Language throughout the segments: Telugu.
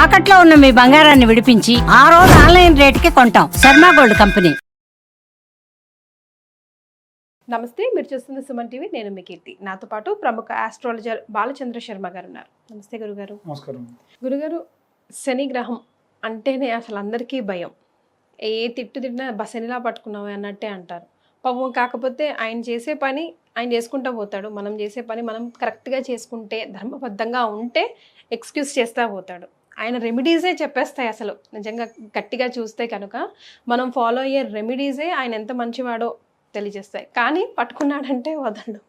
తాకట్లో ఉన్న మీ బంగారాన్ని విడిపించి ఆ రోజు ఆన్లైన్ రేటుకి కొంటాం. Sharma gold company. నమస్తే, మీరు చూస్తుంది సుమన్ టీవీ. నేను మీ కీర్తి. నాతో పాటు ప్రముఖ ఆస్ట్రాలజర్ బాలచంద్ర శర్మ గారు ఉన్నారు. నమస్తే గురుగారు. నమస్కారం. గురుగారు, శని గ్రహం అంటేనే అసలు అందరికీ భయం. ఏ తిట్టు తిట్టినా శనిలా పట్టుకున్నావు అన్నట్టే అంటారు. పాపం కాకపోతే ఆయన చేసే పని ఆయన చేసుకుంటూ పోతాడు. మనం చేసే పని మనం కరెక్ట్గా చేసుకుంటే, ధర్మబద్ధంగా ఉంటే ఎక్స్క్యూజ్ చేస్తూ పోతాడు. ఆయన రెమెడీసే చెప్పేస్తాయి. అసలు నిజంగా గట్టిగా చూస్తే కనుక మనం ఫాలో అయ్యే రెమెడీసే ఆయన ఎంత మంచివాడో తెలియజేస్తాయి. కానీ పట్టుకున్నాడంటే వదలడు,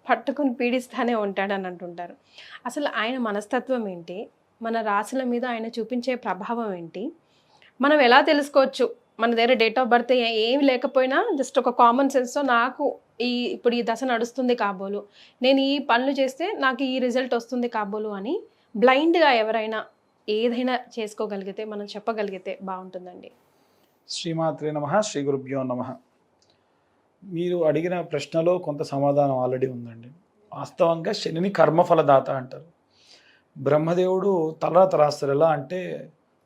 పట్టుకుని పీడిస్తానే ఉంటాడని అంటుంటారు. అసలు ఆయన మనస్తత్వం ఏంటి, మన రాశుల మీద ఆయన చూపించే ప్రభావం ఏంటి, మనం ఎలా తెలుసుకోవచ్చు? మన దగ్గర డేట్ ఆఫ్ బర్త్ ఏమి లేకపోయినా జస్ట్ ఒక కామన్ సెన్స్తో నాకు ఇప్పుడు ఈ దశ నడుస్తుంది కాబోలు, నేను ఈ పనులు చేస్తే నాకు ఈ రిజల్ట్ వస్తుంది కాబోలు అని బ్లైండ్గా ఎవరైనా ఏదైనా చేసుకోగలిగితే, మనం చెప్పగలిగితే బాగుంటుందండి. శ్రీమాత్రే నమః, శ్రీ గురుభ్యో నమః. మీరు అడిగిన ప్రశ్నలో కొంత సమాధానం ఆల్రెడీ ఉందండి. వాస్తవంగా శనిని కర్మఫలదాత అంటారు. బ్రహ్మదేవుడు తర్వాత రాస్తాడు. ఎలా అంటే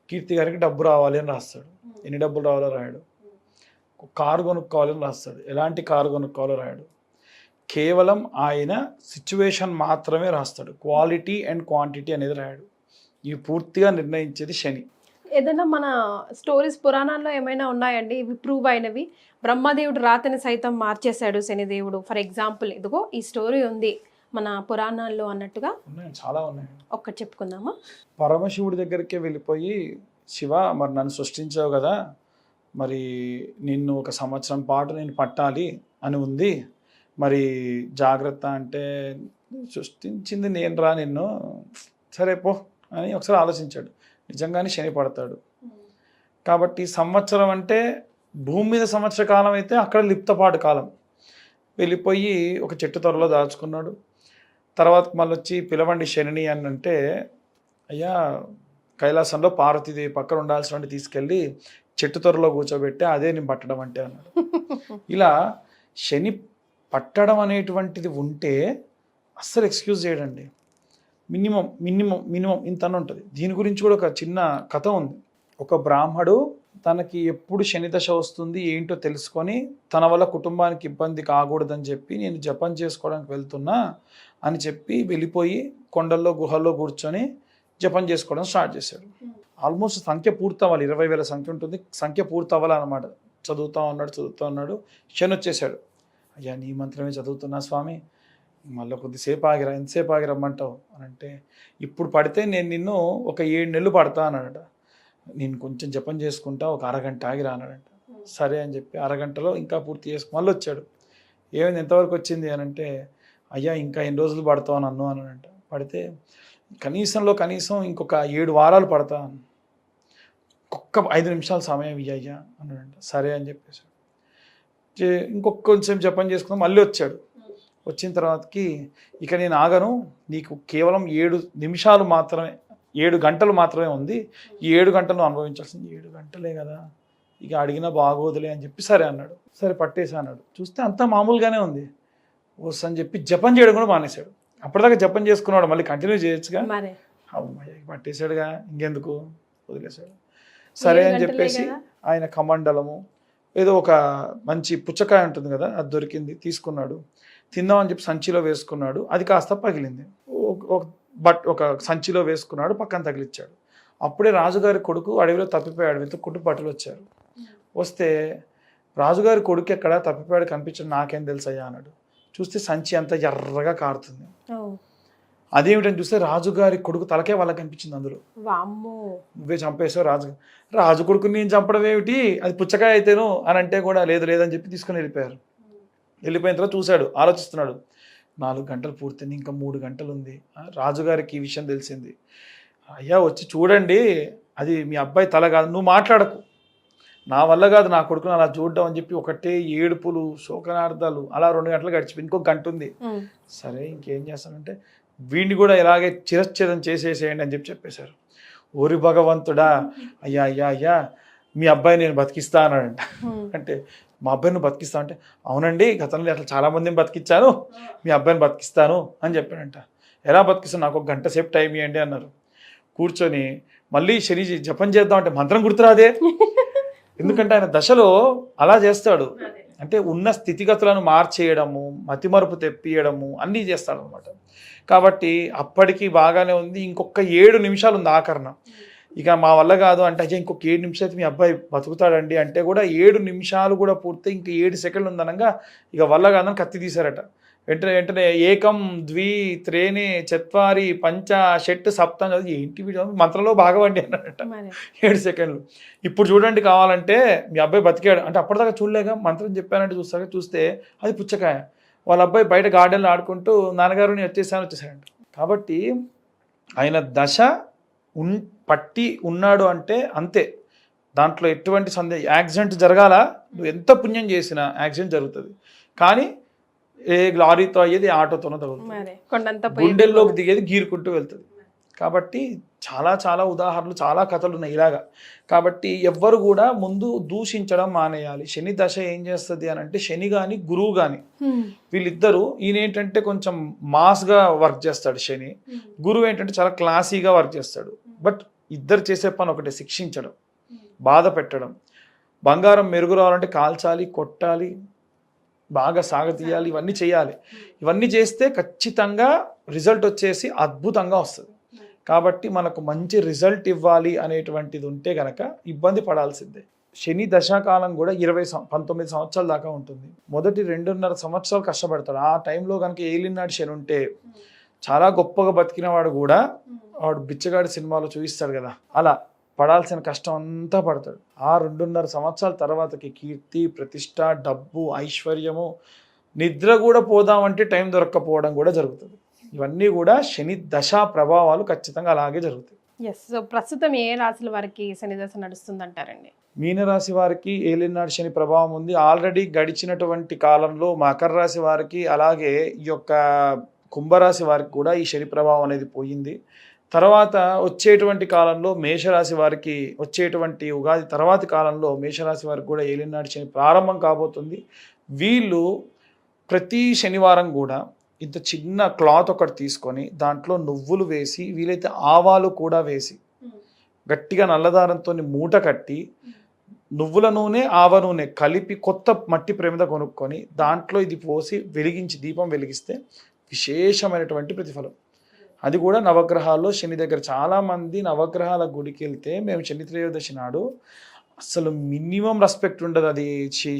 కీర్తి గారికి డబ్బు రావాలి అని రాస్తాడు. ఎన్ని డబ్బులు రావాలో రాయడు. కారు కొనుక్కోవాలని రాస్తాడు. ఎలాంటి కారు కొనుక్కోవాలో రాయడు. కేవలం ఆయన సిచ్యువేషన్ మాత్రమే రాస్తాడు. క్వాలిటీ అండ్ క్వాంటిటీ అనేది రాయడు. ఇవి పూర్తిగా నిర్ణయించేది శని. ఏదైనా మన స్టోరీస్ పురాణాల్లో ఏమైనా ఉన్నాయండి ఇవి ప్రూవ్ అయినవి? బ్రహ్మదేవుడు రాతని సైతం మార్చేశాడు శనిదేవుడు, ఫర్ ఎగ్జాంపుల్ ఇదిగో ఈ స్టోరీ ఉంది మన పురాణాల్లో అన్నట్టుగా? ఉన్నాయి, చాలా ఉన్నాయి. ఒక్కటి చెప్పుకుందామా? పరమశివుడి దగ్గరికే వెళ్ళిపోయి, శివ మరి నన్ను సృష్టించావు కదా, మరి నిన్ను ఒక సంవత్సరం పాటు నేను పట్టాలి అని ఉంది, మరి జాగ్రత్త అంటే, సృష్టించింది నేను రా నిన్ను, సరే పో అని ఒకసారి ఆలోచించాడు. నిజంగానే శని పడతాడు. కాబట్టి సంవత్సరం అంటే భూమి మీద సంవత్సర కాలం అయితే అక్కడ లిప్తపాటు కాలం. వెళ్ళిపోయి ఒక చెట్టు త్వరలో దాచుకున్నాడు. తర్వాత మళ్ళీ వచ్చి పిలవండి శనిని అని అంటే, అయ్యా కైలాసంలో పార్వతీదేవి పక్కన ఉండాల్సిన తీసుకెళ్ళి చెట్టు త్వరలో కూర్చోబెట్టి అదే నేను పట్టడం అంటే అన్నాడు. ఇలా శని పట్టడం అనేటువంటిది ఉంటే అస్సలు ఎక్స్క్యూజ్ చేయడండి. మినిమం మినిమం మినిమం ఇంత ఉంటుంది. దీని గురించి కూడా ఒక చిన్న కథ ఉంది. ఒక బ్రాహ్మడు తనకి ఎప్పుడు శని దశ వస్తుంది ఏంటో తెలుసుకొని తన వల్ల కుటుంబానికి ఇబ్బంది కాకూడదని చెప్పి నేను జపం చేసుకోవడానికి వెళ్తున్నా అని చెప్పి వెళ్ళిపోయి కొండల్లో గుహల్లో కూర్చొని జపం చేసుకోవడం స్టార్ట్ చేశాడు. ఆల్మోస్ట్ సంఖ్య పూర్తవ్వాలి, 20,000 సంఖ్య ఉంటుంది. సంఖ్య పూర్తవ్వాలన్నమాట. చదువుతూ ఉన్నాడు. శని వచ్చేసాడు. అయ్యా నీ మంత్రమే చదువుతున్నా స్వామి, మళ్ళీ కొద్దిసేపు ఆగిరా, ఎంతసేపు ఆగిరమ్మంటావు అని అంటే, ఇప్పుడు పడితే నేను నిన్ను ఒక 7 నెలలు పడతా అన్నాడట. నేను కొంచెం జపం చేసుకుంటా, ఒక అరగంట ఆగిరా అన్నాడంట. సరే అని చెప్పి అరగంటలో ఇంకా పూర్తి చేసుకుని మళ్ళీ వచ్చాడు. ఏమైంది, ఎంతవరకు వచ్చింది అని అంటే, అయ్యా ఇంకా ఎన్ని రోజులు పడతావు నన్ను అన్నాడంట. పడితే కనీసం ఇంకొక 7 వారాలు పడతా, ఒక్క 5 నిమిషాలు సమయం ఇయ్యా అన్నాడంట. సరే అని చెప్పేసి ఇంకొక కొంచెం జపం చేసుకుని మళ్ళీ వచ్చాడు. వచ్చిన తర్వాతకి ఇక నేను ఆగను, నీకు కేవలం 7 నిమిషాలు మాత్రమే, 7 గంటలు మాత్రమే ఉంది, ఈ 7 గంటలు అనుభవించాల్సింది. 7 గంటలే కదా, ఇక అడిగినా బాగోదులే అని చెప్పి సరే అన్నాడు. సరే పట్టేసా అన్నాడు. చూస్తే అంతా మామూలుగానే ఉంది. వస్తా అని చెప్పి జపం చేయడం కూడా మానేశాడు. అప్పటిదాకా జపం చేసుకున్నాడు, మళ్ళీ కంటిన్యూ చేయొచ్చుగా. అమ్మాయి పట్టేశాడుగా, ఇంకెందుకు వదిలేశాడు. సరే అని చెప్పేసి ఆయన కమండలము ఏదో ఒక మంచి పుచ్చకాయ ఉంటుంది కదా, అది దొరికింది, తీసుకున్నాడు. తిందామని చెప్పి సంచిలో వేసుకున్నాడు. అది కాస్త పగిలింది. ఒక సంచిలో వేసుకున్నాడు, పక్కన తగిలిచ్చాడు. అప్పుడే రాజుగారి కొడుకు అడవిలో తప్పిపోయాడు. వెతుక్కుంటూ పట్టులు వచ్చారు. వస్తే రాజుగారి కొడుకు ఎక్కడ తప్పిపోయాడు, కనిపించాడు. నాకేం తెలుసయ్యా అన్నాడు. చూస్తే సంచి అంతా ఎర్రగా కారుతుంది. అదేమిటని చూస్తే రాజుగారి కొడుకు తలకే వాళ్ళకి కనిపించింది. అందులో నువ్వే చంపేసావు రాజు కొడుకుని నేను చంపడం ఏమిటి, అది పుచ్చకాయ అయితేను అని అంటే కూడా లేదని చెప్పి తీసుకుని వెళ్ళిపోయారు. వెళ్ళిపోయిన తర్వాత చూశాడు, ఆలోచిస్తున్నాడు. 4 గంటలు పూర్తయింది, ఇంకా 3 గంటలు ఉంది. రాజుగారికి ఈ విషయం తెలిసింది. అయ్యా వచ్చి చూడండి, అది మీ అబ్బాయి తల కాదు, నువ్వు మాట్లాడకు, నా వల్ల కాదు నా కొడుకుని అలా చూడడం అని చెప్పి ఒకటే ఏడుపులు, శోకనార్థాలు. అలా 2 గంటలు గడిచిపోయి ఇంకొక గంట ఉంది. సరే ఇంకేం చేస్తానంటే, వీడిని కూడా ఇలాగే చిరచ్ఛేదం చేసేసేయండి అని చెప్పేశారు. ఓరి భగవంతుడా, అయ్యా మీ అబ్బాయి నేను బతికిస్తా అన్నాడంట. అంటే మా అబ్బాయిని బతికిస్తా అంటే, అవునండి గతంలో అట్లా చాలామందిని బతికించాను, మీ అబ్బాయిని బతికిస్తాను అని చెప్పాడంట. ఎలా బతికిస్తాను, నాకు 1 గంట సేపు టైం ఇవ్వండి అన్నారు. కూర్చొని మళ్ళీ శని జపం చేద్దాం అంటే మంత్రం గుర్తురాదే. ఎందుకంటే ఆయన దశలో అలా చేస్తాడు, అంటే ఉన్న స్థితిగతులను మార్చేయడము, మతిమరుపు తెప్పియడము అన్నీ చేస్తాడు అనమాట. కాబట్టి అప్పటికి బాగానే ఉంది, ఇంకొక 7 నిమిషాలు ఉంది ఆఖరణ. ఇక మా వల్ల కాదు అంటే అజయ్ ఇంకొక 7 నిమిషాలు అయితే మీ అబ్బాయి బతుకుతాడండి అంటే కూడా 7 నిమిషాలు కూడా పూర్తి, ఇంక 7 సెకండ్లు ఉందనగా ఇక వల్ల కాదని కత్తి తీశారట. వెంటనే ఏకం ద్వి త్రేనే చత్వారి పంచ షట్ సప్తం చదివి ఏంటి వీడియో మంత్రంలో భాగవండి అన్నాడట. 7 సెకండ్లు. ఇప్పుడు చూడండి కావాలంటే మీ అబ్బాయి బతికాడు అంటే అప్పటిదాకా చూడలేక మంత్రం చెప్పానంటే చూస్తే అది పుచ్చకాయ. వాళ్ళ అబ్బాయి బయట గార్డెన్లో ఆడుకుంటూ నాన్నగారు నేను వచ్చేసాడంట. కాబట్టి ఆయన దశ పట్టి ఉన్నాడు అంటే అంతే, దాంట్లో ఎటువంటి సందేహం. యాక్సిడెంట్ జరగాల, నువ్వు ఎంత పుణ్యం చేసినా యాక్సిడెంట్ జరుగుతుంది. కానీ ఏ లారీతో అయ్యేది ఆటోతోనో తగులుతుంది, గుండెల్లోకి దిగేది గీరుకుంటూ వెళ్తుంది. కాబట్టి చాలా చాలా ఉదాహరణలు, చాలా కథలు ఉన్నాయి ఇలాగా. కాబట్టి ఎవ్వరు కూడా ముందు దూషించడం మానేయాలి. శని దశ ఏం చేస్తుంది అని అంటే శని కానీ గురువు కానీ వీళ్ళిద్దరూ, ఈయన ఏంటంటే కొంచెం మాస్గా వర్క్ చేస్తాడు శని, గురువు ఏంటంటే చాలా క్లాసీగా వర్క్ చేస్తాడు. బట్ ఇద్దరు చేసే పని ఒకటే, శిక్షించడం, బాధ పెట్టడం. బంగారం మెరుగు రావాలంటే కాల్చాలి, కొట్టాలి, బాగా సాగతీయాలి, ఇవన్నీ చేయాలి. ఇవన్నీ చేస్తే ఖచ్చితంగా రిజల్ట్ వచ్చేసి అద్భుతంగా వస్తుంది. కాబట్టి మనకు మంచి రిజల్ట్ ఇవ్వాలి అనేటువంటిది ఉంటే కనుక ఇబ్బంది పడాల్సిందే. శని దశాకాలం కూడా 19 సంవత్సరాల దాకా ఉంటుంది. మొదటి 2.5 సంవత్సరాలు కష్టపడతాడు. ఆ టైంలో కనుక ఏలినాడు శని ఉంటే చాలా గొప్పగా బతికిన వాడు కూడా, వాడు బిచ్చగాడి సినిమాలో చూపిస్తాడు కదా, అలా పడాల్సిన కష్టం అంతా పడతాడు. ఆ 2.5 సంవత్సరాల తర్వాతకి కీర్తి, ప్రతిష్ట, డబ్బు, ఐశ్వర్యము, నిద్ర కూడా పోదామంటే టైం దొరక్కపోవడం కూడా జరుగుతుంది. ఇవన్నీ కూడా శని దశా ప్రభావాలు ఖచ్చితంగా అలాగే జరుగుతాయి. సో ప్రస్తుతం ఏ రాశుల వారికి శని దశ నడుస్తుందంటారండి? మీనరాశి వారికి ఏలినాడు శని ప్రభావం ఉంది. ఆల్రెడీ గడిచినటువంటి కాలంలో మకర రాశి వారికి, అలాగే ఈ యొక్క కుంభరాశి వారికి కూడా ఈ శని ప్రభావం అనేది పోయింది. తర్వాత వచ్చేటువంటి కాలంలో మేషరాశి వారికి, వచ్చేటువంటి ఉగాది తర్వాతి కాలంలో మేషరాశి వారికి కూడా ఏలినాడు శని ప్రారంభం కాబోతుంది. వీళ్ళు ప్రతి శనివారం కూడా ఇంత చిన్న క్లాత్ ఒకటి తీసుకొని దాంట్లో నువ్వులు వేసి, వీలైతే ఆవాలు కూడా వేసి గట్టిగా నల్లదారంతో మూట కట్టి, నువ్వుల నూనె, ఆవ నూనె కలిపి కొత్త మట్టి ప్రేమద కొనుక్కొని దాంట్లో ఇది పోసి వెలిగించి దీపం వెలిగిస్తే విశేషమైనటువంటి ప్రతిఫలం. అది కూడా నవగ్రహాల్లో శని దగ్గర. చాలామంది నవగ్రహాల గుడికి వెళ్తే మేము శని త్రయోదశి నాడు అసలు మినిమం రెస్పెక్ట్ ఉండదు. అది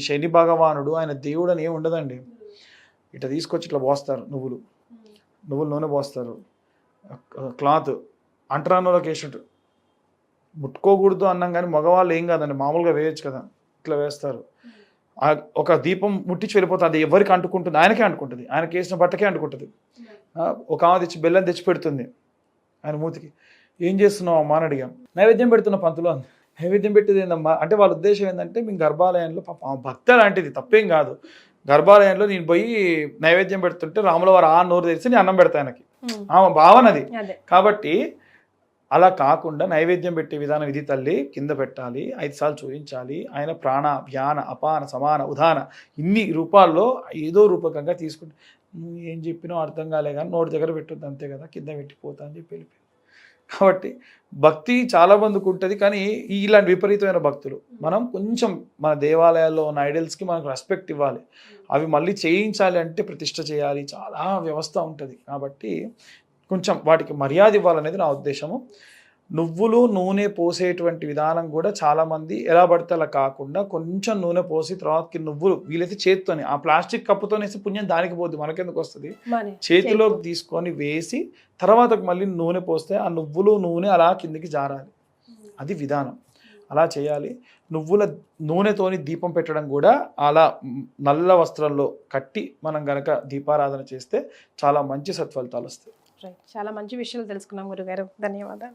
శని భగవానుడు, ఆయన దేవుడు అని ఏమి ఉండదండి. ఇట్లా తీసుకొచ్చి ఇట్లా పోస్తారు, నువ్వుల నూనె పోస్తారు, క్లాత్ అంటరానోళ్ళకి వేసినట్టు ముట్టుకోకూడదు అన్నాం. కానీ మగవాళ్ళు ఏం కాదండి, మామూలుగా వేయచ్చు కదా, ఇట్లా వేస్తారు. ఒక దీపం ముట్టించి వెళ్ళిపోతుంది, అది ఎవరికి అంటుకుంటుంది? ఆయనకే అంటుకుంటుంది, ఆయనకి వేసిన బట్టకే అంటుకుంటుంది. ఒక ఆమె తెచ్చి బెల్లం తెచ్చి పెడుతుంది ఆయన మూతికి. ఏం చేస్తున్నావు అమ్మా అని అడిగాం. నైవేద్యం పెడుతున్న పంతులు అంది. నైవేద్యం పెట్టేది ఏందమ్మా అంటే వాళ్ళ ఉద్దేశం ఏంటంటే మేము గర్భాలయంలో భక్త లాంటిది, తప్పేం కాదు, గర్భాలయంలో నేను పోయి నైవేద్యం పెడుతుంటే రాముల వారు ఆ నోరు తెరిచి నేను అన్నం పెడతా ఆయనకి, ఆమె భావనది. కాబట్టి అలా కాకుండా నైవేద్యం పెట్టే విధానం ఇది తల్లి, కింద పెట్టాలి, 5 సార్లు చూపించాలి, ఆయన ప్రాణ, వ్యాన, అపాన, సమాన, ఉదాన ఇన్ని రూపాల్లో ఏదో రూపకంగా తీసుకుంటే నువ్వు ఏం చెప్పినా అర్థం కాలే కానీ నోటి దగ్గర పెట్టొద్దు అంతే కదా, కింద పెట్టిపోతా అని చెప్పి వెళ్ళిపోయింది. కాబట్టి భక్తి చాలా మందికి ఉంటుంది, కానీ ఇలాంటి విపరీతమైన భక్తులు మనం కొంచెం మన దేవాలయాల్లో ఉన్న ఐడల్స్కి మనకు రెస్పెక్ట్ ఇవ్వాలి. అవి మళ్ళీ చేయించాలి అంటే ప్రతిష్ట చేయాలి, చాలా వ్యవస్థ ఉంటుంది. కాబట్టి కొంచెం వాటికి మర్యాద ఇవ్వాలనేది నా ఉద్దేశము. నువ్వులు నూనె పోసేటువంటి విధానం కూడా చాలామంది ఎలా పడితే అలా కాకుండా కొంచెం నూనె పోసి తర్వాతకి నువ్వులు వీలైతే చేతితోనే, ఆ ప్లాస్టిక్ కప్పుతోనేసి పుణ్యం దానికి పోద్ది, మనకెందుకు వస్తుంది, చేతిలోకి తీసుకొని వేసి తర్వాత మళ్ళీ నూనె పోస్తే ఆ నువ్వులు నూనె అలా కిందికి జారాలి, అది విధానం. అలా చేయాలి. నువ్వుల నూనెతోని దీపం పెట్టడం కూడా అలా నల్ల వస్త్రంలో కట్టి మనం గనక దీపారాధన చేస్తే చాలా మంచి సత్ఫలితాలు వస్తాయి. చాలా మంచి విషయాలు తెలుసుకున్నాం గురుగారు. ధన్యవాదాలు.